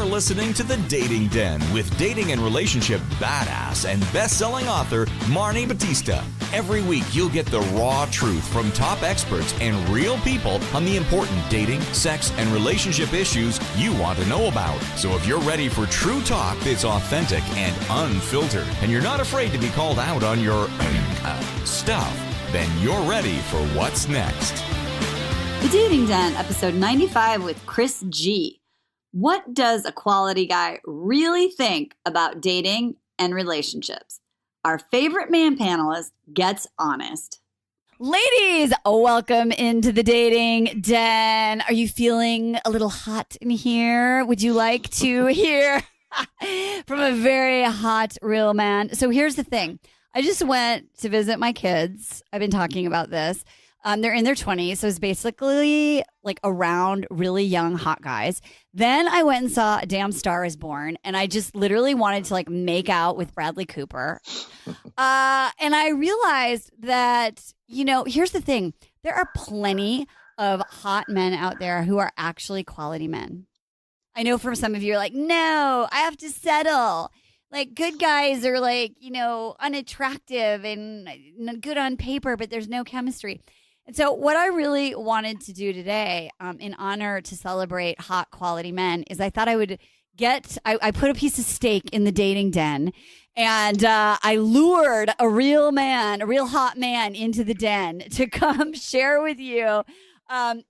listening to The Dating Den with dating and relationship badass and best-selling author Marni Batista. Every week, you'll get the raw truth from top experts and real people on the important dating, sex, and relationship issues you want to know about. So if you're ready for true talk that's authentic and unfiltered, and you're not afraid to be called out on your stuff, then you're ready for what's next. The Dating Den, episode 95 with Chris G. What does a quality guy really think about dating and relationships? Our favorite man panelist gets honest. Ladies, welcome into the Dating Den. Are you feeling a little hot in here? Would you like to hear from a very hot, real man? So here's the thing. I just went to visit my kids. I've been talking about this. They're in their 20s, so it's basically like around really young, hot guys. Then I went and saw A Damn Star Is Born, and I just literally wanted to like make out with Bradley Cooper. And I realized that, you know, here's the thing. There are plenty of hot men out there who are actually quality men. I know for some of you are like, no, I have to settle. Like, good guys are like, you know, unattractive and good on paper, but there's no chemistry. And so what I really wanted to do today in honor to celebrate hot quality men is I thought I would I put a piece of steak in the dating den, and I lured a real hot man into the den to come share with you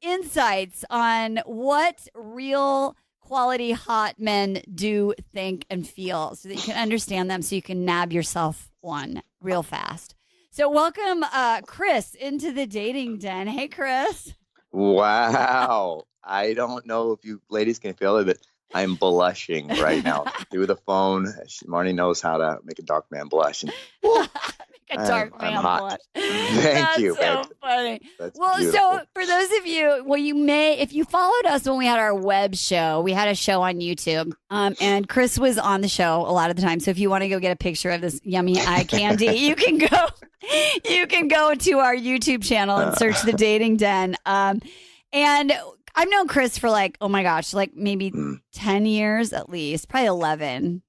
insights on what real quality hot men do think and feel so that you can understand them, so you can nab yourself one real fast. So welcome, Chris, into the Dating Den. Hey, Chris. Wow. I don't know if you ladies can feel it, but I'm blushing right now through the phone. Marni knows how to make a dark man blush. And, a dark man blush. Thank you. That's so funny. That's well, beautiful. So for those of you, if you followed us when we had our web show, we had a show on YouTube, and Chris was on the show a lot of the time. So if you want to go get a picture of this yummy eye candy, you can go to our YouTube channel and search The Dating Den. And I've known Chris for like, oh my gosh, like maybe 10 years at least, probably 11,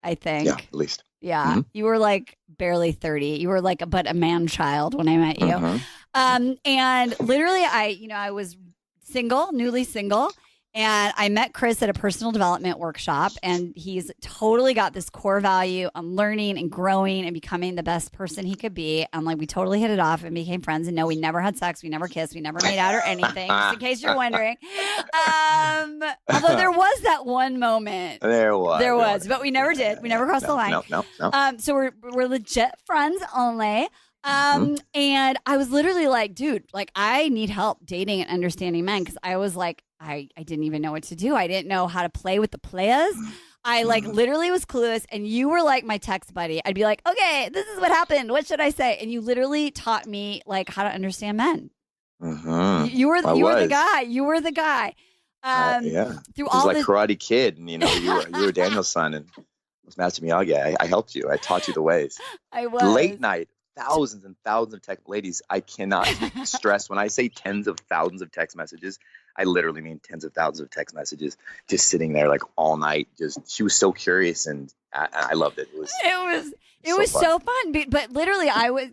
I think. Yeah, at least. Yeah. Mm-hmm. You were like barely 30. You were like but a man child when I met you. Mm-hmm. And literally I was newly single. And I met Chris at a personal development workshop, and he's totally got this core value on learning and growing and becoming the best person he could be. And like, we totally hit it off and became friends. And no, we never had sex. We never kissed. We never made out or anything, just in case you're wondering. Although there was that one moment. There was. But we never did. We never crossed the line. No. So we're legit friends only. And I was literally like, dude, like I need help dating and understanding men, because I was like, I didn't even know what to do. I didn't know how to play with the players. I like literally was clueless, and you were like my text buddy. I'd be like, okay, this is what happened. What should I say? And you literally taught me like how to understand men. Mm-hmm. You were the guy. You were the guy. Yeah. Through it was all like Karate Kid, and you were Daniel's son, and it was Master Miyagi. I helped you. I taught you the ways. I was. Late night. Thousands and thousands of text. Ladies, I cannot stress when I say tens of thousands of text messages, I literally mean tens of thousands of text messages, just sitting there like all night. She was so curious, and I loved it. It was so fun. But literally I was,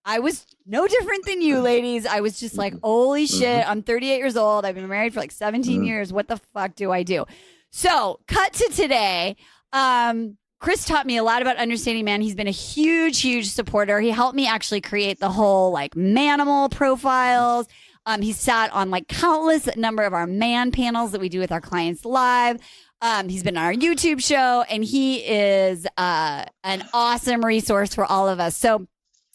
I was no different than you ladies. I was just like, holy shit, I'm 38 years old. I've been married for like 17 years. What the fuck do I do? So cut to today. Chris taught me a lot about understanding man. He's been a huge, huge supporter. He helped me actually create the whole like manimal profiles. He sat on like countless number of our man panels that we do with our clients live. He's been on our YouTube show, and he is an awesome resource for all of us. So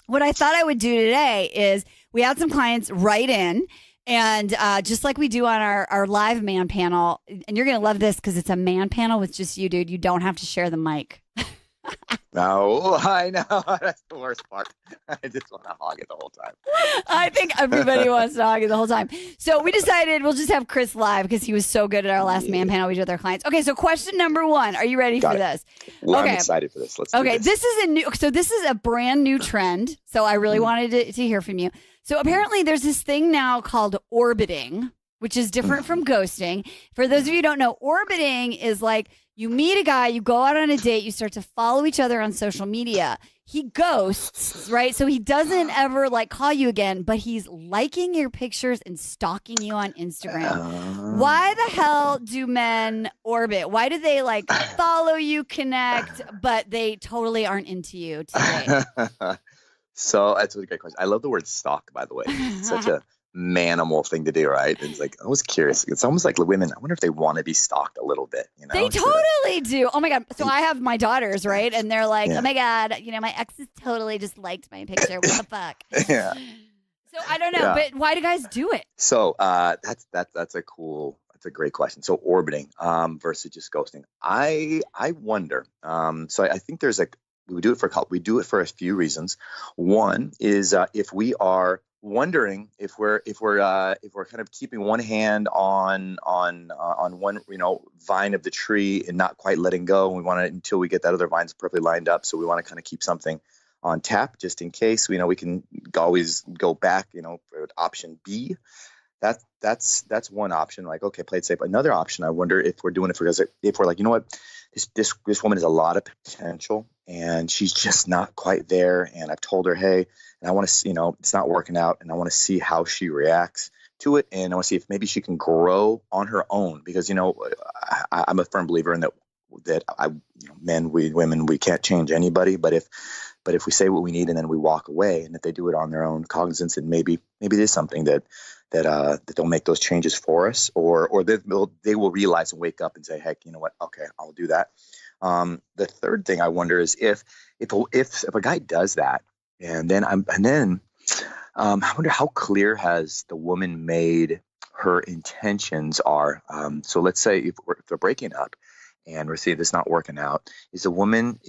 what I thought I would do today is we had some clients write in, and just like we do on our live man panel, and you're going to love this because it's a man panel with just you, dude. You don't have to share the mic. No, I know. That's the worst part. I just want to hog it the whole time. I think everybody wants to hog it the whole time. So we decided we'll just have Chris live because he was so good at our last man panel we did with our clients. Okay, so question number 1. Are you ready for this? Well, okay. I'm excited for this. Let's do this. This is a brand new trend. So I really wanted to hear from you. So apparently there's this thing now called orbiting, which is different from ghosting. For those of you who don't know, orbiting is like you meet a guy, you go out on a date, you start to follow each other on social media. He ghosts, right? So he doesn't ever like call you again, but he's liking your pictures and stalking you on Instagram. Why the hell do men orbit? Why do they like follow you, connect, but they totally aren't into you today? So that's a great question. I love the word stalk, by the way. It's such a manimal thing to do, right? It's like, I was curious. It's almost like women, I wonder if they want to be stalked a little bit, you know? They totally do. Oh my God. So I have my daughters, right? And they're like, oh my God, my ex has totally just liked my picture. What the fuck? Yeah. So I don't know, but why do guys do it? So that's a great question. So orbiting versus just ghosting. I wonder. So I think there's we do it for a few reasons. One is if we are wondering if we're kind of keeping one hand on one vine of the tree and not quite letting go, and we want it until we get that other vine's perfectly lined up. So we want to kind of keep something on tap just in case. We can always go back. For option B. That's one option. Like, okay, play it safe. Another option, I wonder if we're doing it if we're like, you know what, this woman has a lot of potential and she's just not quite there. And I've told her, hey, and I want to, it's not working out, and I want to see how she reacts to it, and I want to see if maybe she can grow on her own. Because I'm a firm believer in that men, women, we can't change anybody, but if we say what we need and then we walk away, and if they do it on their own cognizance, and maybe it is something that they'll make those changes for us, or they will realize and wake up and say, heck, you know what? Okay, I'll do that. The third thing I wonder is if a guy does that, and then I wonder how clear has the woman made her intentions are. So let's say if they're breaking up, and we're seeing this not working out, is the woman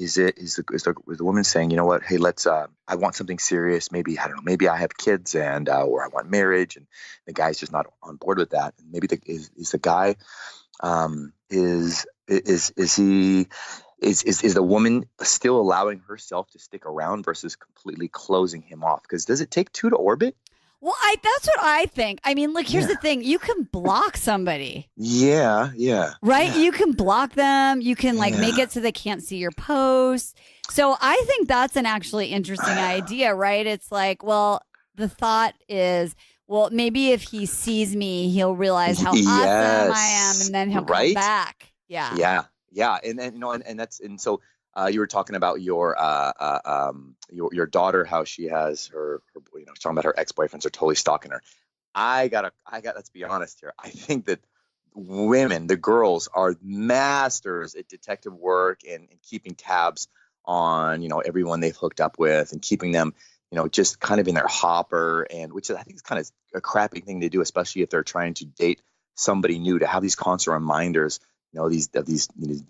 saying, you know what, hey, let's I want something serious, maybe I don't know, maybe I have kids, and or I want marriage, and the guy's just not on board with that. And maybe is the guy is the woman still allowing herself to stick around versus completely closing him off? Because does it take two to orbit? Well, that's what I think. I mean, look, here's the thing. You can block somebody. Yeah. Right? Yeah. You can block them. You can make it so they can't see your posts. So I think that's an actually interesting idea, right? It's like, well, the thought is, well, maybe if he sees me, he'll realize how awesome I am, and then he'll come back. Yeah. And so you were talking about your daughter, how she has her talking about her ex-boyfriends are totally stalking her. Let's be honest here. I think that women, the girls, are masters at detective work and keeping tabs on everyone they've hooked up with, and keeping them just kind of in their hopper, and which I think is kind of a crappy thing to do, especially if they're trying to date somebody new, to have these constant reminders, these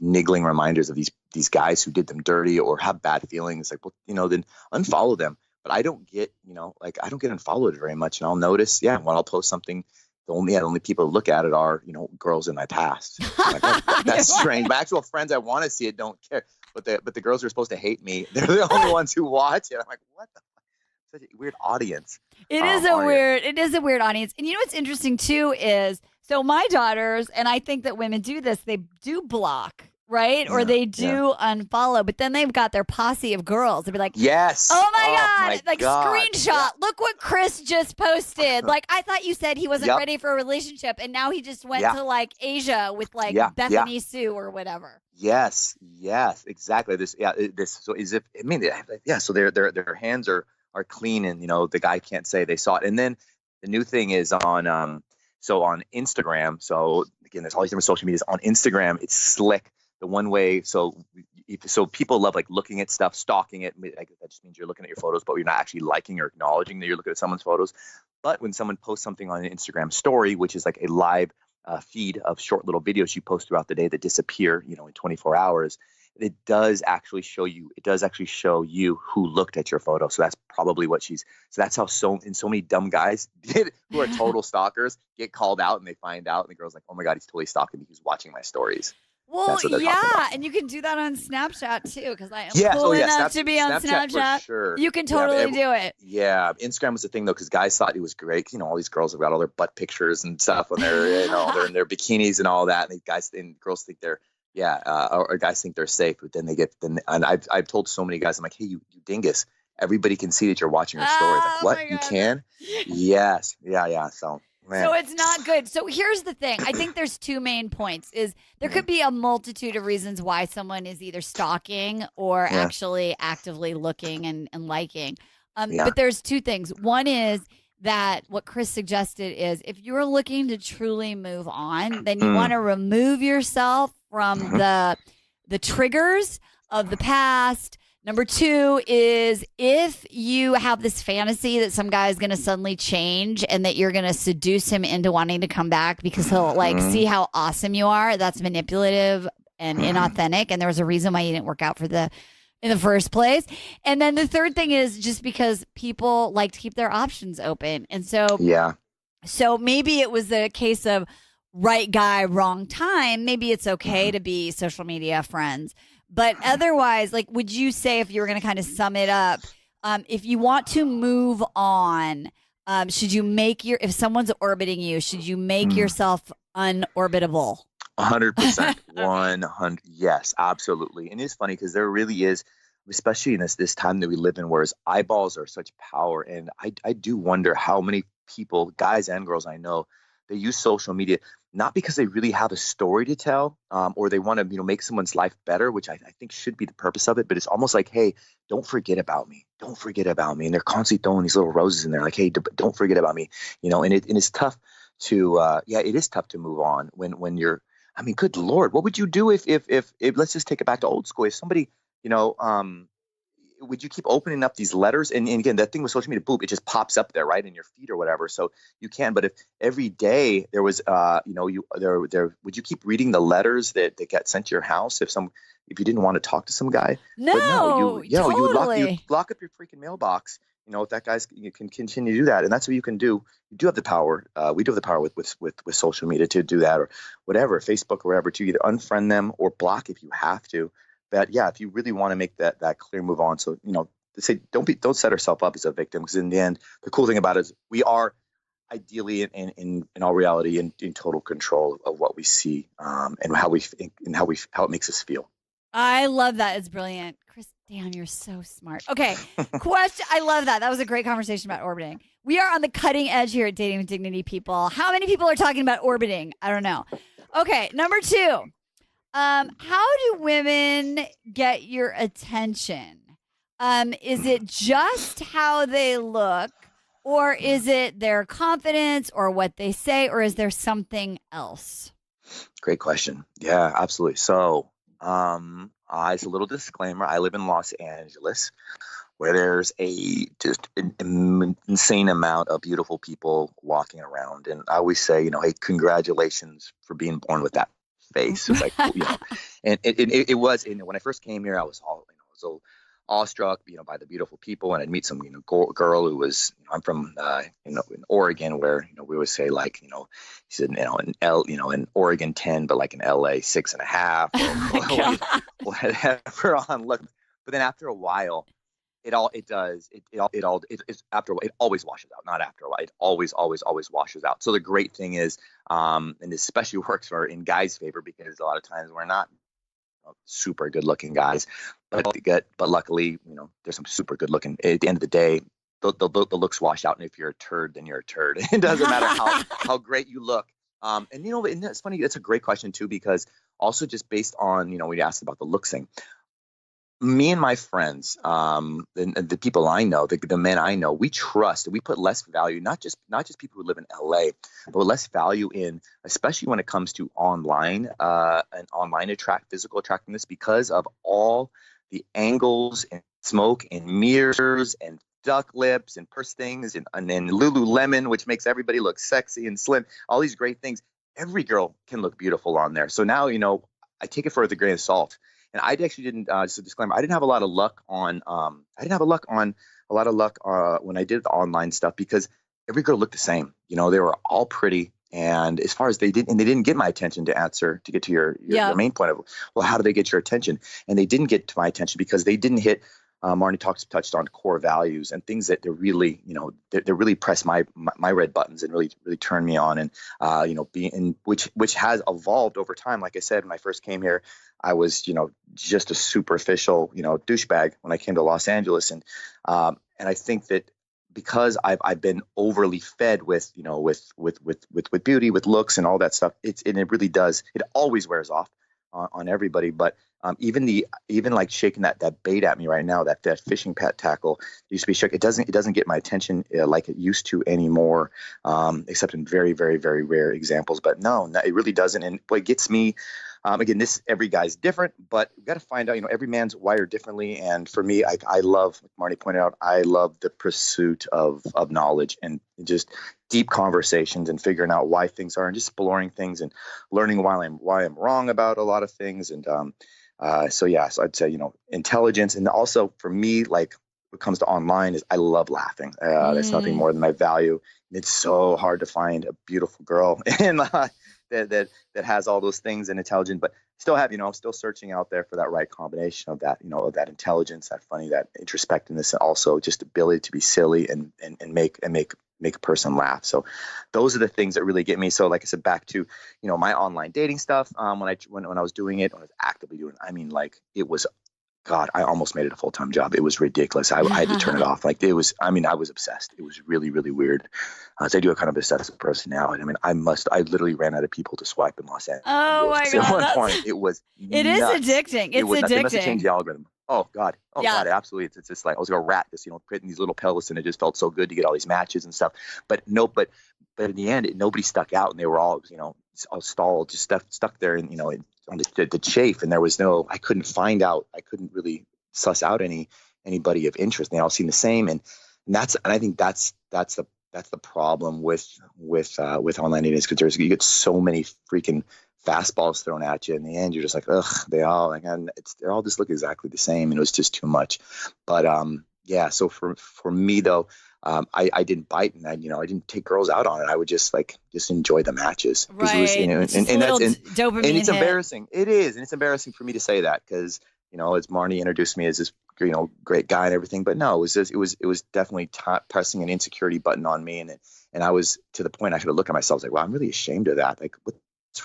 niggling reminders of these guys who did them dirty or have bad feelings. Like, well, then unfollow them. But I don't get, I don't get unfollowed very much, and I'll notice, when I'll post something, the only people who look at it are, girls in my past. Like, that's strange. My actual friends I want to see it don't care, but the girls who are supposed to hate me, they're the only ones who watch it. I'm like, what the fuck? Such a weird audience. It is a weird audience. And what's interesting too is, so my daughters, and I think that women do this, they do block, right? Or they do unfollow, but then they've got their posse of girls. They'll be like, yes. Oh my God. Screenshot. Yeah. Look what Chris just posted. Like, I thought you said he wasn't ready for a relationship, and now he just went to Asia with Bethany Sue or whatever. Yes, exactly. So as if, so their hands are clean, and the guy can't say they saw it. And then the new thing is on Instagram. So again, there's all these different social medias. On Instagram, it's slick. The one way, so people love looking at stuff, stalking it. That just means you're looking at your photos, but you're not actually liking or acknowledging that you're looking at someone's photos. But when someone posts something on an Instagram story, which is like a live feed of short little videos you post throughout the day that disappear, in 24 hours, it does actually show you. It does actually show you who looked at your photo. So that's probably what so that's how so many dumb guys who are total stalkers get called out, and they find out, and the girl's like, oh my God, he's totally stalking me. He's watching my stories. Well, That's what they're talking about. and you can do that on Snapchat too, because I am Yeah. cool enough to be on Snapchat. for sure. You can Yeah, totally do it. Yeah, Instagram was the thing though, because guys thought it was great. You know, all these girls have got all their butt pictures and stuff when they're, they're in their bikinis and all that, and guys and girls think they're, or guys think they're safe, but then and I've told so many guys, I'm like, hey, you dingus, everybody can see that you're watching your story. Like, what? You can? Yes. Yeah. So. Man. So it's not good. So here's the thing. I think there's two main points. Is there could be a multitude of reasons why someone is either stalking or actually actively looking and liking. But there's two things. One is that what Chris suggested is if you're looking to truly move on, then you want to remove yourself from the triggers of the past. Number two is if you have this fantasy that some guy is going to suddenly change and that you're going to seduce him into wanting to come back because he'll see how awesome you are, that's manipulative and inauthentic. And there was a reason why you didn't work out in the first place. And then the third thing is just because people like to keep their options open. And so, so maybe it was a case of right guy, wrong time. Maybe it's okay to be social media friends. But otherwise, like, would you say if you were going to kind of sum it up, if you want to move on, should you if someone's orbiting you, should you make yourself unorbitable? 100%. 100. Yes, absolutely. And it's funny because there really is, especially in this time that we live in, where eyeballs are such power. And I do wonder how many people, guys and girls I know, they use social media not because they really have a story to tell, or they want to, make someone's life better, which I think should be the purpose of it. But it's almost like, hey, don't forget about me. Don't forget about me. And they're constantly throwing these little roses in there, like, hey, don't forget about me. And it's tough to, it is tough to move on when you're. I mean, good Lord, what would you do if let's just take it back to old school. If somebody, would you keep opening up these letters? And again, that thing with social media, boom, it just pops up there, right, in your feed or whatever. So you can. But if every day there was, would you keep reading the letters that get sent to your house if you didn't want to talk to some guy? No, you totally. lock up your freaking mailbox. If that guy's, you can continue to do that, and that's what you can do. You do have the power. We do have the power with social media to do that, or whatever, Facebook or wherever, to either unfriend them or block if you have to. But if you really want to make that clear move on, so they say don't set ourselves up as a victim, because in the end, the cool thing about it is we are ideally in all reality in total control of what we see, and how we think and how it makes us feel. I love that. It's brilliant. Chris, damn, you're so smart. Okay. Question. I love that. That was a great conversation about orbiting. We are on the cutting edge here at Dating with Dignity, people. How many people are talking about orbiting? I don't know. Okay. Number two. How do women get your attention? Is it just how they look, or is it their confidence or what they say, or is there something else? Great question. Yeah, absolutely. So, as a little disclaimer, I live in Los Angeles, where there's just an insane amount of beautiful people walking around. And I always say, hey, congratulations for being born with that face. It's like, and it was, when I first came here, I was so awestruck, by the beautiful people. And I'd meet some, girl who was, I'm from, in Oregon, where, we always say, like, she said, in Oregon 10, but like in LA 6.5, or whatever on look. But then after a while, it always washes out. Not after a while, it always washes out. So the great thing is, and especially works in guys' favor, because a lot of times we're not super good looking guys, but luckily, there's some super good looking. At the end of the day, the looks wash out, and if you're a turd, then you're a turd. It doesn't matter how great you look. And it's funny. That's a great question too, because also just based on we asked about the looks thing. Me and my friends, the people I know, the men I know, we trust, and we put less value, not just people who live in LA, but less value in, especially when it comes to online, and online physical attractiveness, because of all the angles and smoke and mirrors and duck lips and purse things and then Lululemon, which makes everybody look sexy and slim. All these great things. Every girl can look beautiful on there. So now, I take it for the grain of salt. And I actually didn't, just a disclaimer, I didn't have a lot of luck when I did the online stuff, because every girl looked the same. They were all pretty, And as far as they didn't get my attention to get to your main point of, well, how do they get your attention? And they didn't get to my attention because they didn't hit, Marni touched on core values and things that they really, they really press my red buttons and really, really turn me on. And, which has evolved over time. Like I said, when I first came here, I was, just a superficial, douchebag when I came to Los Angeles. And I think that because I've been overly fed with beauty, with looks and all that stuff, it really does. It always wears off on everybody. But even like shaking that bait at me right now, that fishing pet tackle used to be shook. It doesn't get my attention like it used to anymore, except in very, very, very rare examples. But no, it really doesn't. And what gets me, again, every guy's different, but we got to find out, every man's wired differently. And for me, I love, like Marni pointed out, I love the pursuit of knowledge and just deep conversations and figuring out why things are and just exploring things and learning why I'm wrong about a lot of things. And so I'd say, intelligence. And also for me, like what comes to online is I love laughing. That's nothing more than I value. It's so hard to find a beautiful girl and that has all those things and intelligent, but still have, I'm still searching out there for that right combination of that, of that intelligence, that funny, that introspectiveness, and also just ability to be silly and make a person laugh. So those are the things that really get me. So like I said, back to, my online dating stuff, when I was doing it, when I was actively doing it, I mean, like it was, God, I almost made it a full-time job. It was ridiculous. I had to turn it off. Like I was obsessed. It was really, really weird. So I do a kind of obsessive personality. I mean, I literally ran out of people to swipe in Los Angeles. Oh my God. At one point, it was It is addicting. It's addicting. They must have changed the algorithm. Oh God. God, absolutely. It's just like, I was like a rat, just, putting these little pellets, and it just felt so good to get all these matches and stuff. But in the end, nobody stuck out, and they were all, all stalled, just stuck there, and, on the chafe, and there was I couldn't really suss out anybody of interest. And they all seemed the same. And I think that's the problem with online dating, is because you get so many freaking fastballs thrown at you. In the end, you're just like, ugh, they all just look exactly the same. And it was just too much. But so for me though, I didn't bite, and I didn't take girls out on it. I would just enjoy the matches. Right. It was, and dopamine and it's hit. embarrassing. It is. And it's embarrassing for me to say that, because, as Marni introduced me as this, great guy and everything, but no, it was definitely pressing an insecurity button on me. And I was to the point I had to look at myself like, wow, I'm really ashamed of that. Like, what's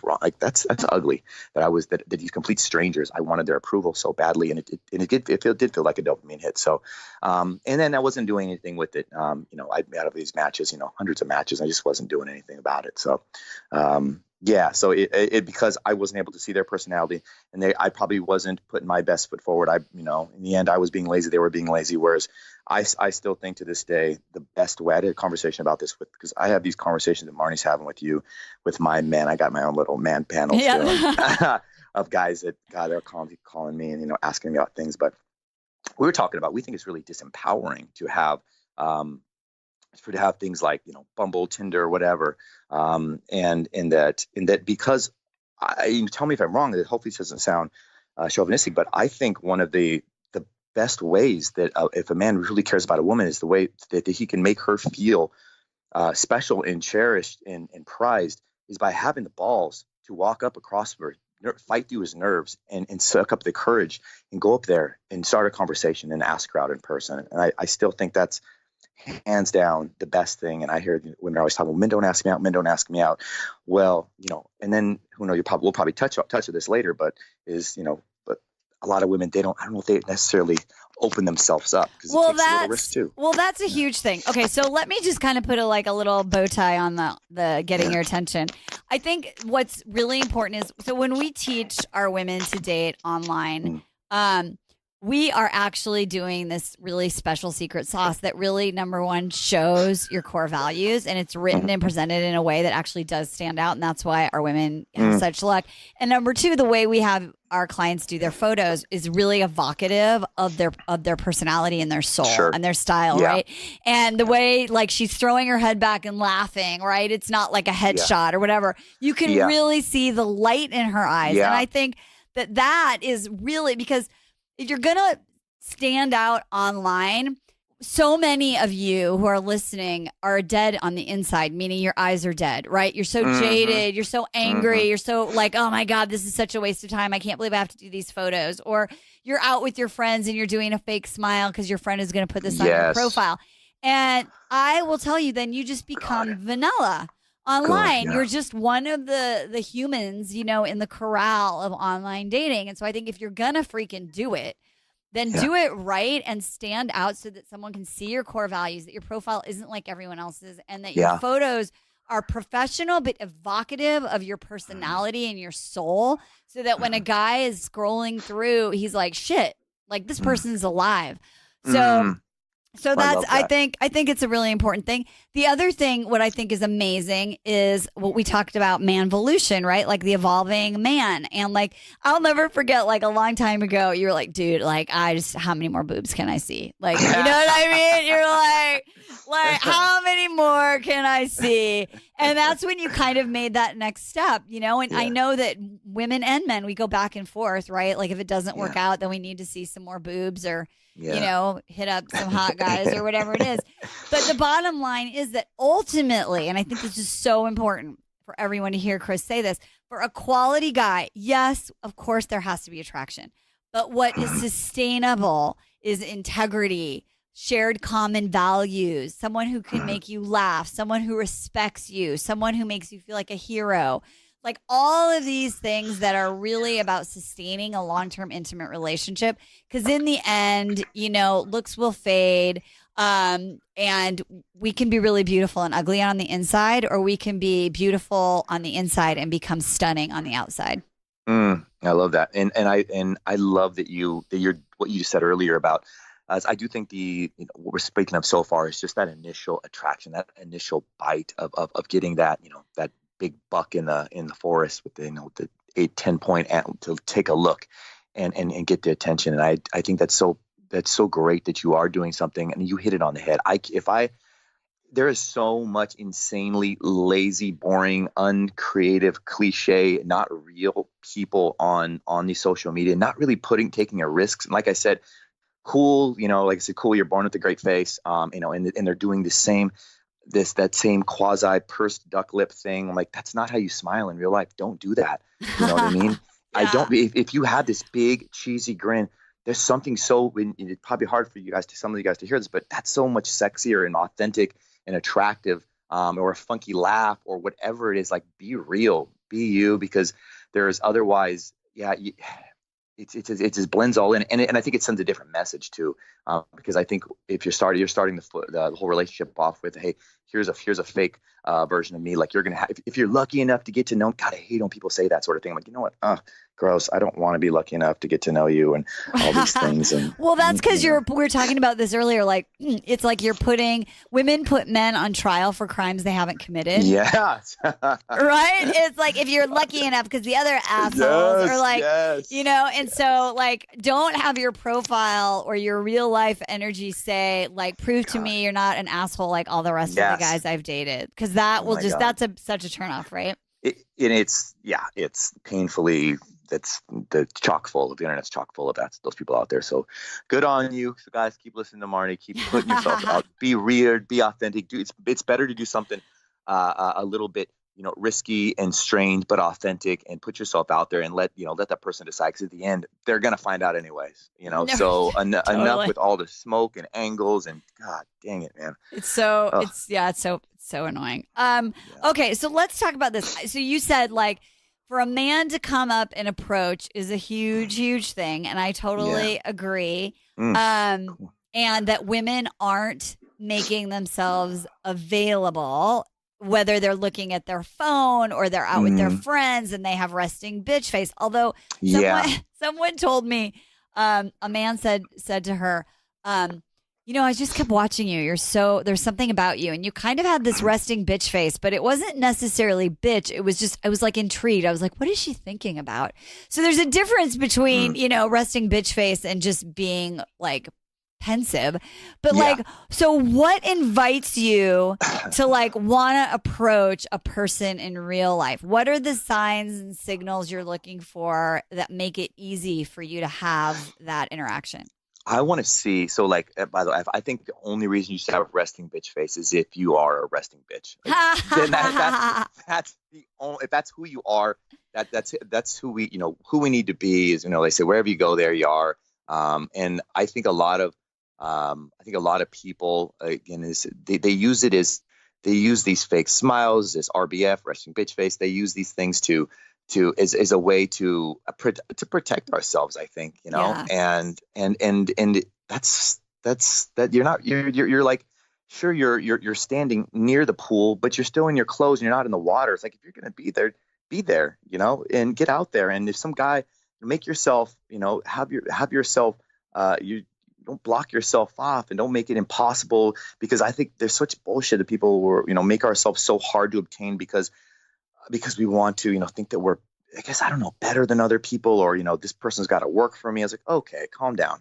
wrong? Like, that's ugly that these complete strangers, I wanted their approval so badly. And it did feel like a dopamine hit. So, and then I wasn't doing anything with it. I had all these matches, hundreds of matches. I just wasn't doing anything about it. So, so it because I wasn't able to see their personality, and I probably wasn't putting my best foot forward. In the end, I was being lazy. They were being lazy. Whereas I still think to this day, the best way, I had a conversation about this because I have these conversations that Marni's having with you, with my men. I got my own little man panel of guys that, God, they're calling me and, asking me about things. But we were talking about, we think it's really disempowering to have, things like, Bumble, Tinder, whatever. And in that because tell me if I'm wrong, that hopefully this doesn't sound chauvinistic, but I think one of the best ways that if a man really cares about a woman is the way that he can make her feel special and cherished and prized, is by having the balls to walk up across her, fight through his nerves, and suck up the courage and go up there and start a conversation and ask her out in person. And I still think that's hands down the best thing. And I hear women are always talking, well, men don't ask me out. Well, and then we'll probably touch on this later, but but a lot of women, I don't know if they necessarily open themselves up, because it takes a little risk too. Well, that's a huge thing. Okay, so let me just kind of put a little bow tie on the getting your attention. I think what's really important is, so when we teach our women to date online, we are actually doing this really special secret sauce that really, number one, shows your core values, and it's written and presented in a way that actually does stand out. And that's why our women have such luck. And number two, the way we have our clients do their photos is really evocative of their personality and their soul and their style, right? And the way, like, she's throwing her head back and laughing, right? It's not like a headshot or whatever. You can really see the light in her eyes. And I think that is really, because if you're going to stand out online, so many of you who are listening are dead on the inside, meaning your eyes are dead, right? You're so jaded. You're so angry. You're so like, oh my God, this is such a waste of time. I can't believe I have to do these photos. Or you're out with your friends and you're doing a fake smile because your friend is going to put this on your profile. And I will tell you, then you just become vanilla online. You're just one of the humans, you know, in the corral of online dating. And so I think if you're going to freaking do it, then do it right and stand out so that someone can see your core values, that your profile isn't like everyone else's, and that your photos are professional but evocative of your personality and your soul, so that when a guy is scrolling through, he's like, shit, like this person's alive. So that's I think it's a really important thing. The other thing, what I think is amazing, is what we talked about, manvolution, right? Like the evolving man. And like, I'll never forget, like a long time ago, you were like, dude, like how many more boobs can I see? Like, you know what I mean? You're like how many more can I see? And that's when you kind of made that next step, you know? And I know that women and men, we go back and forth, right? Like if it doesn't work out, then we need to see some more boobs, or you know, hit up some hot guys or whatever it is. But the bottom line is that ultimately, and I think this is so important for everyone to hear Chris say this, for a quality guy, yes, of course there has to be attraction. But what is sustainable is integrity, shared common values, someone who can make you laugh, someone who respects you, someone who makes you feel like a hero. Like all of these things that are really about sustaining a long-term intimate relationship. Because in the end, you know, looks will fade, and we can be really beautiful and ugly on the inside, or we can be beautiful on the inside and become stunning on the outside. I love that, and I love that you're what you said earlier about. I do think what we're speaking of so far is just that initial attraction, that initial bite of getting that, you know, that big buck in the forest with the 8-10 point ant to take a look and get the attention. And I think that's so great that you are doing something, and you hit it on the head. There is so much insanely lazy, boring, uncreative, cliche, not real people on the social media, not really taking a risk. And like I said, cool, you know, like I said, cool, you're born with a great face, you know, and they're doing that same quasi pursed duck lip thing. I'm like, that's not how you smile in real life. Don't do that. You know what I mean? If you have this big cheesy grin, there's something it's probably hard for some of you guys to hear this, but that's so much sexier and authentic and attractive, or a funky laugh or whatever it is. Like, be real, be you, because there's otherwise, it just blends all in, and I think it sends a different message too, because I think if you're starting the whole relationship off with, hey, here's a fake version of me, like you're gonna have, if you're lucky enough to get to know, God, I hate when people say that sort of thing. I'm like, you know what, gross, I don't want to be lucky enough to get to know you and all these things. And well, that's because we were talking about this earlier, like it's like women put men on trial for crimes they haven't committed. Yeah. Right? It's like, if you're lucky enough, because the other assholes are like, you know, and so like, don't have your profile or your real life energy say like, prove to me you're not an asshole like all the rest of the guys I've dated, because that will that's such a turnoff, right? It's painfully, the internet's chock full of those people out there. So good on you. So guys, keep listening to Marni, keep putting yourself out, be weird, be authentic. It's better to do something a little bit, you know, risky and strange, but authentic, and put yourself out there and let that person decide. Because at the end, they're going to find out anyways, you know? So enough with all the smoke and angles, and God dang it, man. It's so annoying. Okay. So let's talk about this. So you said like, for a man to come up and approach is a huge, huge thing. And I totally agree. Cool. And that women aren't making themselves available, whether they're looking at their phone or they're out with their friends and they have resting bitch face. Although someone told me, a man said to her, you know, I just kept watching you. There's something about you. And you kind of had this resting bitch face, but it wasn't necessarily bitch. It was just, I was like intrigued. I was like, what is she thinking about? So there's a difference between, you know, resting bitch face and just being like pensive. But like, so what invites you to like want to approach a person in real life? What are the signs and signals you're looking for that make it easy for you to have that interaction? I want to see. So, like, by the way, I think the only reason you should have a resting bitch face is if you are a resting bitch. Like, then that's the only. If that's who you are, that's who we who we need to be. Is they say wherever you go, there you are. And I think a lot of people again is they use it as they use these fake smiles, this RBF, resting bitch face. They use these things as a way to protect ourselves. I think Yeah. and that's that you're like sure you're standing near the pool, but you're still in your clothes and you're not in the water. It's like if you're gonna be there, and get out there. And if some guy make yourself, have yourself you don't block yourself off and don't make it impossible, because I think there's such bullshit that people were make ourselves so hard to obtain because we want to think that we're, I guess, I don't know, better than other people, or this person's got to work for me. I was like, okay, calm down.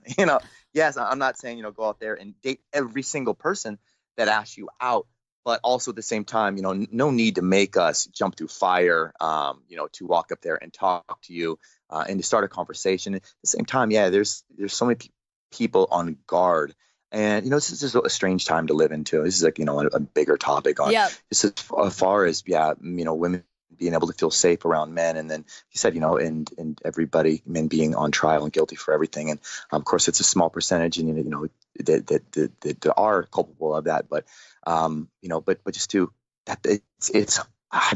Yes, I'm not saying go out there and date every single person that asks you out, but also at the same time, no need to make us jump through fire, to walk up there and talk to you and to start a conversation. At the same time, yeah, there's so many people on guard. And this is just a strange time to live into. This is like a bigger topic on just as far as women being able to feel safe around men, and then you said and everybody, men being on trial and guilty for everything. And of course it's a small percentage, and that are culpable of that, but but just to that it's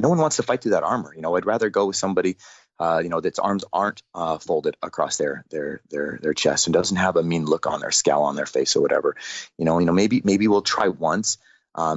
no one wants to fight through that armor. I'd rather go with somebody that's arms aren't folded across their chest and doesn't have a mean look on their scowl on their face or whatever. Maybe we'll try once,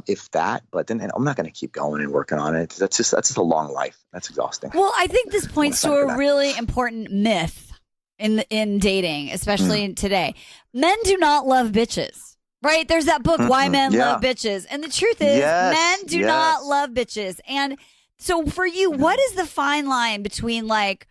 if that, but then I'm not going to keep going and working on it. That's just a long life. That's exhausting. Well, I think this points to a really important myth in dating, especially today. Men do not love bitches. Right? There's that book, Why Men Love Bitches. And the truth is, men do not love bitches. And so for you, what is the fine line between, like,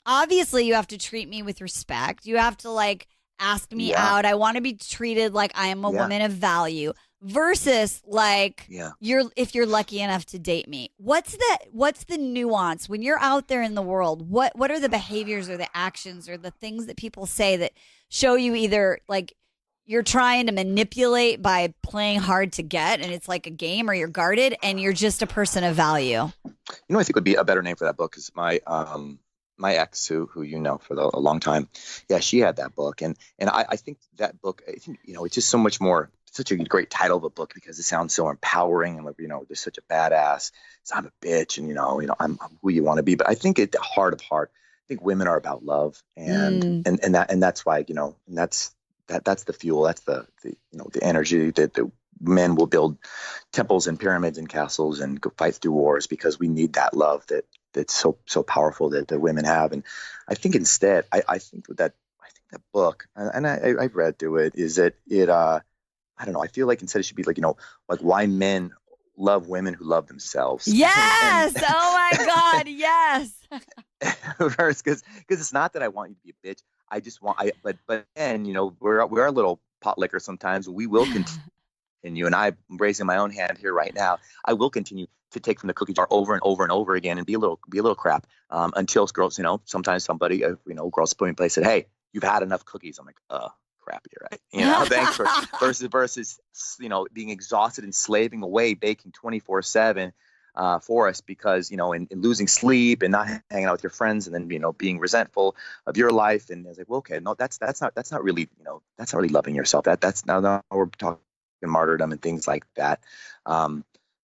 obviously you have to treat me with respect. You have to, like, ask me out. I want to be treated like I am a woman of value, versus, like, if you're lucky enough to date me. What's the nuance when you're out there in the world? What are the behaviors or the actions or the things that people say that show you either, like, you're trying to manipulate by playing hard to get, and it's like a game, or you're guarded and you're just a person of value? I think would be a better name for that book is my ex, who for a long time. Yeah, she had that book. And I think that book, it's just so much more, such a great title of a book because it sounds so empowering, and there's such a badass. So I'm a bitch, and I'm who you want to be. But I think at the heart of heart, I think women are about love, and that's why, and that's the fuel. That's the energy that the men will build temples and pyramids and castles and go fight through wars, because we need that love that's so powerful that the women have. And I think instead, I think that book, and I've read through it, is that it I don't know. I feel like instead it should be like like why men love women who love themselves. Yes. Oh my God. Yes. Because it's not that I want you to be a bitch. I just want but then we're a little pot licker sometimes. We will continue, and I'm raising my own hand here right now. I will continue to take from the cookie jar over and over and over again and be a little crap until girls, sometimes somebody girls put me in place, said, hey, you've had enough cookies. I'm like, crap, you're right. Thanks for versus being exhausted and slaving away, baking 24/7. For us, because and losing sleep and not hanging out with your friends, and then being resentful of your life. And I was like, well, okay, no, that's not really that's not really loving yourself. That's now we're talking martyrdom and things like that.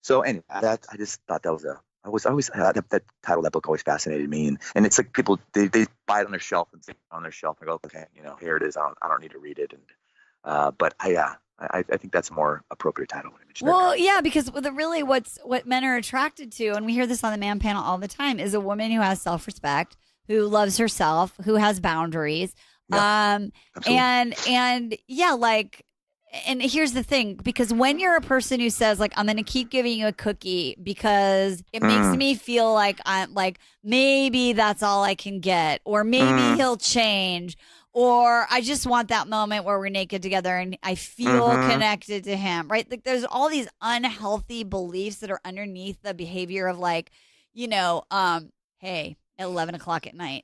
So anyway, I just thought that was that title of that book always fascinated me, and it's like people they buy it on their shelf and think on their shelf and go, okay, here it is. I don't need to read it. And but I think that's a more appropriate title. Well, yeah, because really what men are attracted to, and we hear this on the Man Panel all the time, is a woman who has self-respect, who loves herself, who has boundaries. Yeah, and yeah, like, and here's the thing, because when you're a person who says, like, I'm going to keep giving you a cookie because it makes me feel like I'm like, maybe that's all I can get, or maybe he'll change, or I just want that moment where we're naked together and I feel connected to him, right? Like, there's all these unhealthy beliefs that are underneath the behavior of, like, hey, at 11 o'clock at night.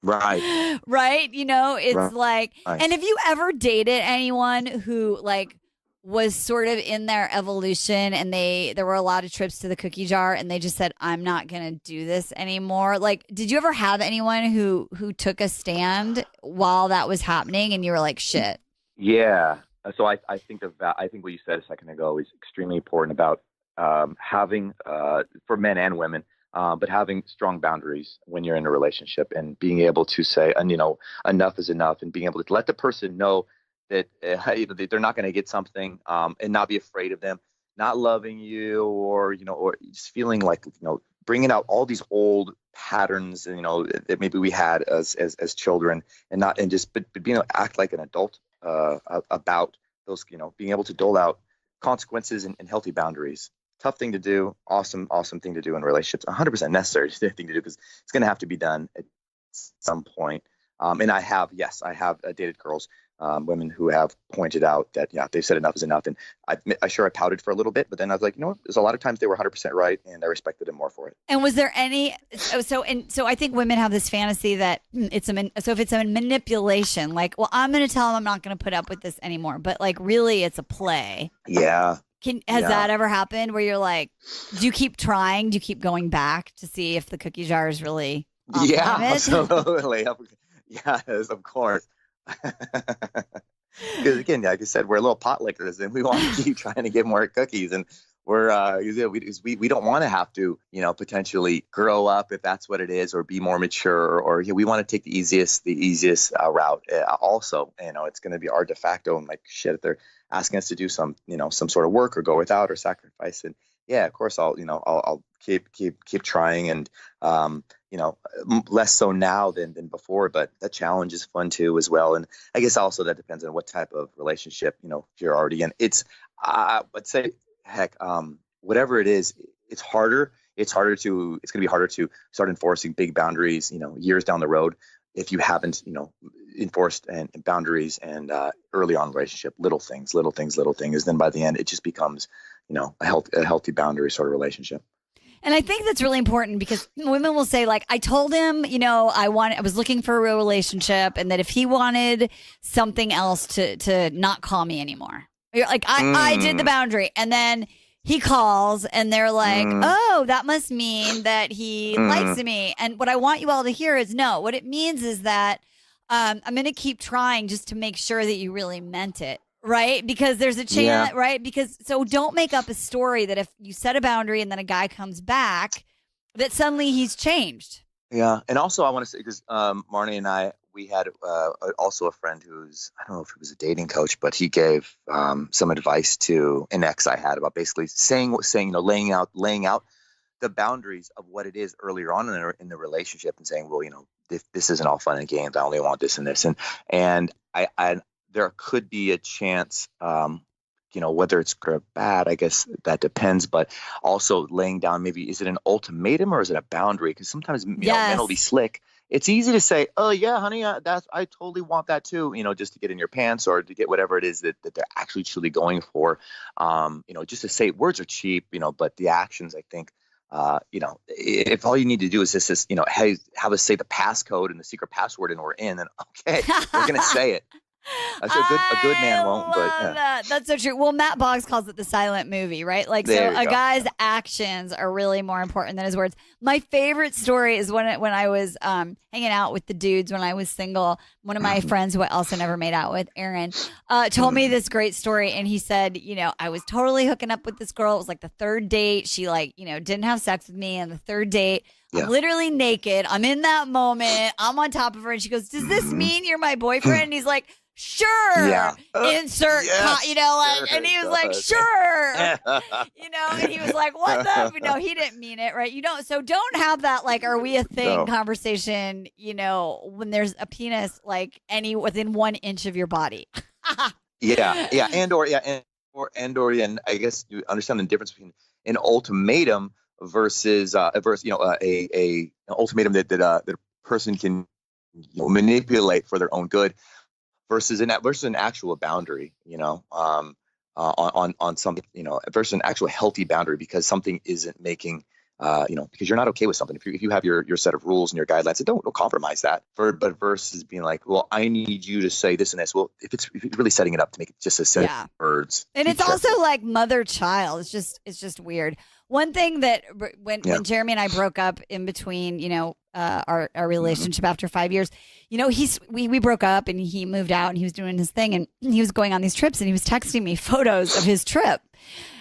Right. Right? You know, it's Right. like, Right. and have you ever dated anyone who like was sort of in their evolution and there were a lot of trips to the cookie jar and they just said, I'm not going to do this anymore? Like, did you ever have anyone who took a stand while that was happening and you were like, shit? Yeah. So I think I think what you said a second ago is extremely important about having for men and women, but having strong boundaries when you're in a relationship and being able to say, and enough is enough, and being able to let the person know that they're not going to get something, and not be afraid of them not loving you, or just feeling like bringing out all these old patterns, and that maybe we had as children, and just but being able to act like an adult about those, being able to dole out consequences and healthy boundaries. Tough thing to do, awesome thing to do in relationships, 100% necessary thing to do, because it's going to have to be done at some point. And I have dated girls, women who have pointed out that, yeah, they've said enough is enough. And I pouted for a little bit, but then I was like, there's a lot of times they were 100% right, and I respected them more for it. And was there any so I think women have this fantasy that so if it's a manipulation, like, well, I'm going to tell him I'm not going to put up with this anymore, but like really it's a play. Yeah. Has that ever happened where you're like, do you keep trying? Do you keep going back to see if the cookie jar is really off limits? Absolutely. Yes, of course. Because again, like I said, we're little pot lickers, and we want to keep trying to get more cookies, and we don't want to have to potentially grow up, if that's what it is, or be more mature, or we want to take the easiest route. Also, it's going to be our de facto, and like shit, if they're asking us to do some sort of work or go without or sacrifice, and yeah, of course I'll keep trying, and less so now than before, but that challenge is fun too as well. And I guess also that depends on what type of relationship if you're already in. It's I'd say, heck, whatever it is, it's harder. It's going to be harder to start enforcing big boundaries years down the road if you haven't enforced and boundaries and early on in the relationship. Little things, then by the end it just becomes a healthy boundary sort of relationship. And I think that's really important because women will say, like, I told him, I was looking for a real relationship, and that if he wanted something else to not call me anymore. You're like, I did the boundary. And then he calls and they're like, oh, that must mean that he likes me. And what I want you all to hear is no, what it means is that I'm going to keep trying just to make sure that you really meant it. Right? Because there's a chance, right? So don't make up a story that if you set a boundary and then a guy comes back, that suddenly he's changed. Yeah. And also I want to say, because Marni and I, we had also a friend who's, I don't know if he was a dating coach, but he gave some advice to an ex I had about basically saying, laying out the boundaries of what it is earlier on in the relationship, and saying, well, this isn't all fun and games. I only want this and this. And I there could be a chance, whether it's good or bad, I guess that depends, but also laying down, maybe, is it an ultimatum or is it a boundary? Because sometimes, men will be slick. It's easy to say, oh yeah, honey, I totally want that too, just to get in your pants or to get whatever it is that they're actually truly going for. Just to say, words are cheap, but the actions, I think, if all you need to do is just hey, have us say the passcode and the secret password and we're in, then okay, we're going to say it. A good man won't, but yeah. That's so true. Well, Matt Boggs calls it the silent movie, right? Like, so a guy's actions are really more important than his words. My favorite story is when I was hanging out with the dudes when I was single. One of my friends who I also never made out with, Aaron, told me this great story, and he said, I was totally hooking up with this girl. It was like the third date. She didn't have sex with me, and the third date, I'm literally naked. I'm in that moment. I'm on top of her, and she goes, "Does this mean you're my boyfriend?" And he's like, sure. Yeah. Insert, and he was like, sure. And he was like, what the? No, he didn't mean it, right? So don't have that, like, are we a thing conversation, when there's a penis, like, within 1 inch of your body. Yeah. And I guess you understand the difference between an ultimatum versus a ultimatum that a person can manipulate for their own good, versus an actual boundary, on something, versus an actual healthy boundary, because something isn't making because you're not okay with something. If you have your set of rules and your guidelines, don't compromise that. But versus being like, well, I need you to say this and this. Well, if you're really setting it up to make it just a set of words, and it's also like mother-child. It's just weird. One thing that when Jeremy and I broke up in between, our relationship after 5 years, we broke up and he moved out and he was doing his thing and he was going on these trips and he was texting me photos of his trip.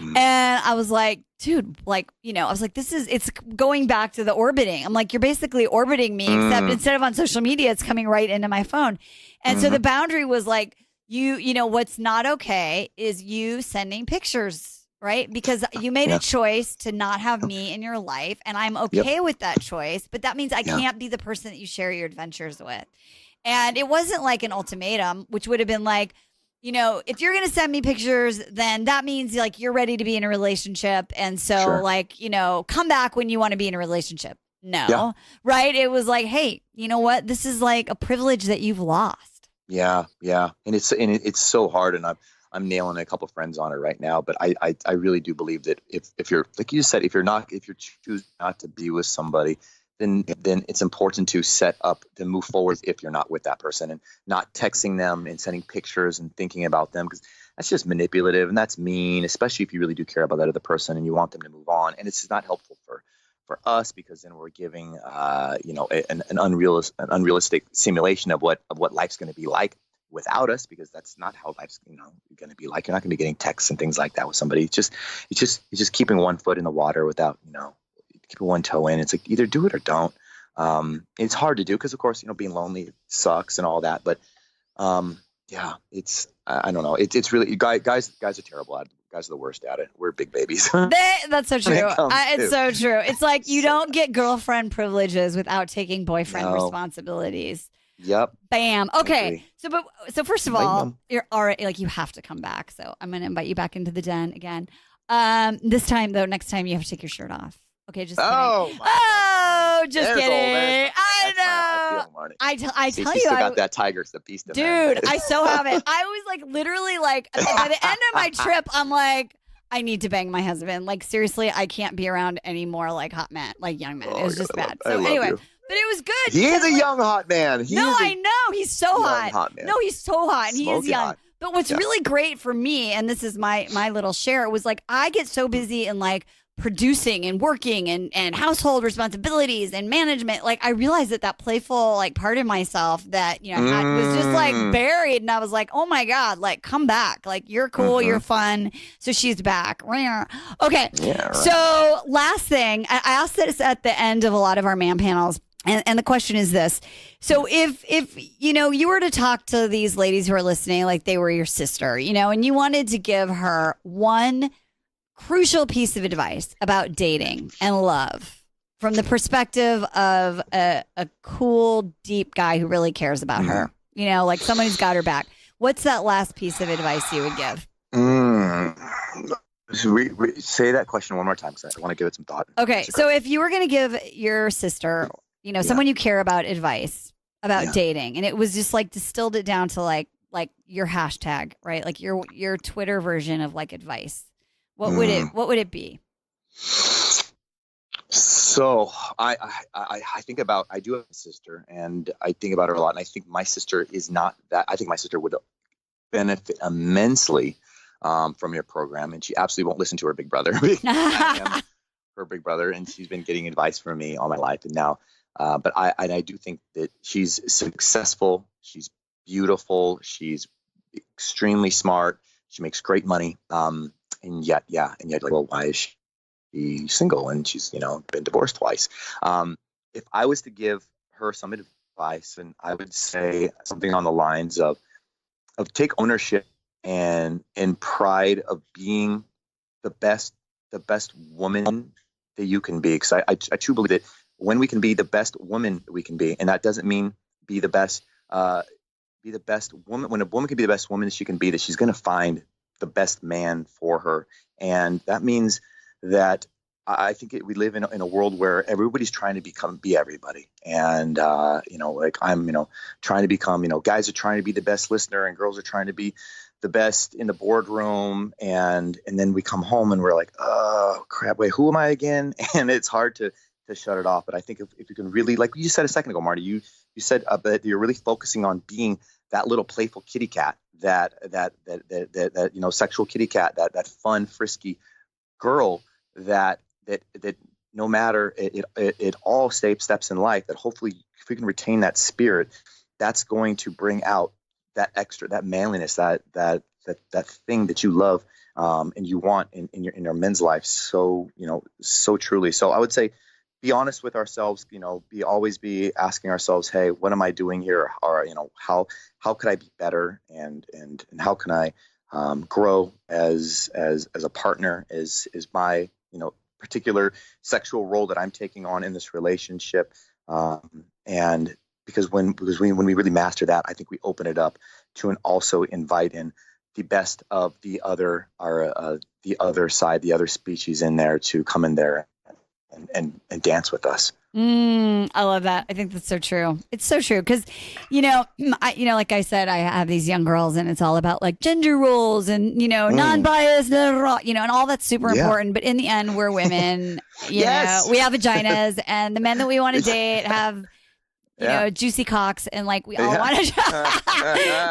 And I was like, dude, I was like, it's going back to the orbiting. I'm like, you're basically orbiting me, except instead of on social media, it's coming right into my phone. And so the boundary was like, what's not okay is you sending pictures. Right? Because you made a choice to not have me in your life, and I'm okay with that choice, but that means I can't be the person that you share your adventures with. And it wasn't like an ultimatum, which would have been like, if you're going to send me pictures, then that means like you're ready to be in a relationship. And so come back when you want to be in a relationship. No. Right? It was like, hey, you know what? This is like a privilege that you've lost. Yeah. Yeah. And it's so hard. And I'm nailing a couple of friends on it right now, but I really do believe that if you're, like you said, if you're choosing not to be with somebody, then it's important to set up to move forward if you're not with that person, and not texting them and sending pictures and thinking about them, because that's just manipulative and that's mean, especially if you really do care about that other person and you want them to move on. And it's just not helpful for us, because then we're giving an unrealistic simulation of what life's going to be like without us, because that's not how life's going to be like. You're not going to be getting texts and things like that with somebody. It's just keeping one foot in the water without keeping one toe in. It's like either do it or don't. It's hard to do because, of course, being lonely sucks and all that. But it's I don't know. It's really guys are terrible at it. Guys are the worst at it. We're big babies. That's so true. It's so true. It's like you don't get girlfriend privileges without taking boyfriend responsibilities. Yep. Bam. Okay. So first of all, you're already like, you have to come back. So I'm going to invite you back into the den again. This time though, next time you have to take your shirt off. Okay. Just kidding. Just kidding. I know. I tell you, still got that tiger's the beast. Dude, I so have it. I was like, literally like by the end of my trip, I'm like, I need to bang my husband. Like seriously, I can't be around any more like hot men, like young men. It was just bad. So anyway. But it was good. He is a young hot man. I know. He's so hot. No, he's so hot. And he is young. Hot. But what's really great for me, and this is my little share, was like I get so busy in like producing and working and household responsibilities and management. Like I realized that playful like part of myself that, was just like buried. And I was like, oh my God, like come back. Like you're cool. You're fun. So she's back. Okay. Yeah, right. So last thing, I asked this at the end of a lot of our man panels. And the question is this. So if you were to talk to these ladies who are listening, like they were your sister, and you wanted to give her one crucial piece of advice about dating and love from the perspective of a cool, deep guy who really cares about her, like someone who's got her back, what's that last piece of advice you would give? Say that question one more time, because I want to give it some thought. Okay. So if you were going to give your sister, someone you care about, advice about dating, and it was just like distilled it down to like your hashtag, right? Like your Twitter version of like advice. What would it be? So I think about, I do have a sister and I think about her a lot. And I think my sister is not that. I think my sister would benefit immensely from your program, and she absolutely won't listen to her big brother. I am her big brother, and she's been getting advice from me all my life. And now, but I do think that she's successful. She's beautiful. She's extremely smart. She makes great money. And yet, like, well, why is she single? And she's, been divorced twice. If I was to give her some advice, and I would say something on the lines of take ownership and pride of being the best woman that you can be. Because I truly believe that when we can be the best woman we can be, and that doesn't mean be the best woman. When a woman can be the best woman she can be, that she's going to find the best man for her. And that means that I think we live in a world where everybody's trying to be everybody. And, like I'm, trying to become, guys are trying to be the best listener, and girls are trying to be the best in the boardroom, and then we come home and we're like, oh crap, wait, who am I again? And it's hard to shut it off. But I think if you can really, like you said a second ago, Marty, you said that you're really focusing on being that little playful kitty cat, that sexual kitty cat, that fun, frisky girl that no matter it all steps in life, that hopefully if we can retain that spirit, that's going to bring out that extra, that manliness, that thing that you love and you want in your men's life. So, so truly. So I would say, be honest with ourselves, always be asking ourselves, hey, what am I doing here? Or, how could I be better? And how can I grow as a partner, is my, particular sexual role that I'm taking on in this relationship. And because when we really master that, I think we open it up to also invite in the best of the other side, the other species in there, to come in there and dance with us. I love that. I think that's so true. It's so true because, like I said, I have these young girls, and it's all about like gender roles and non-biased, and all that's super important. But in the end, we're women. Yes. We have vaginas, and the men that we want to date have juicy cocks, and like we all want to,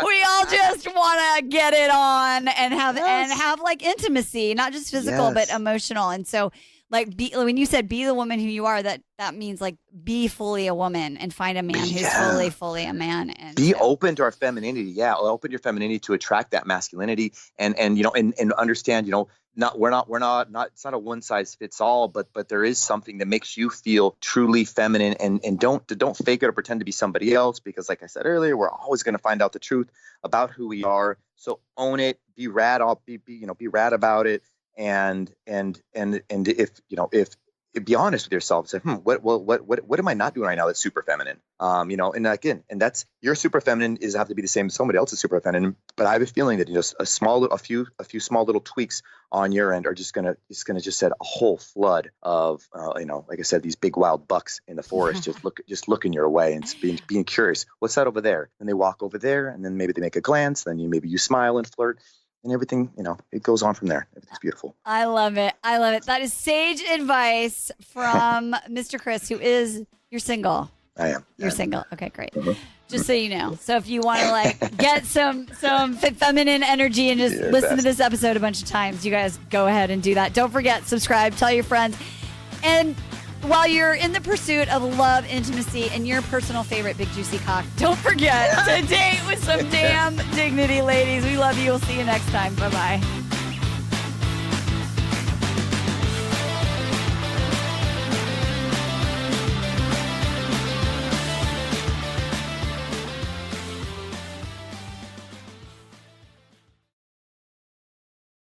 we all just want to get it on and have like intimacy, not just physical but emotional. And so, like, when you said be the woman who you are, that means like be fully a woman and find a man who's fully a man, and be open to our femininity. Yeah, open your femininity to attract that masculinity, and understand, we're not it's not a one size fits all, but there is something that makes you feel truly feminine, and don't fake it or pretend to be somebody else, because like I said earlier, we're always going to find out the truth about who we are. So own it, be rad, be rad about it. And if be honest with yourself, say, what am I not doing right now that's super feminine? And again, and that's, your super feminine is have to be the same as somebody else's super feminine. But I have a feeling that just a few small little tweaks on your end are just gonna set a whole flood of like I said, these big wild bucks in the forest just looking your way and being curious. What's that over there? And they walk over there, and then maybe they make a glance. Then you smile and flirt. And everything, it goes on from there. Everything's beautiful. I love it. That is sage advice from Mr. Chris, who is, you're single. I am. You're single. Okay, great. Mm-hmm. Just so you know. So if you want to like get some feminine energy and just listen to this episode a bunch of times, you guys go ahead and do that. Don't forget, subscribe, tell your friends. And while you're in the pursuit of love, intimacy, and your personal favorite big juicy cock, don't forget to date with some damn dignity, ladies. We love you. We'll see you next time. Bye-bye.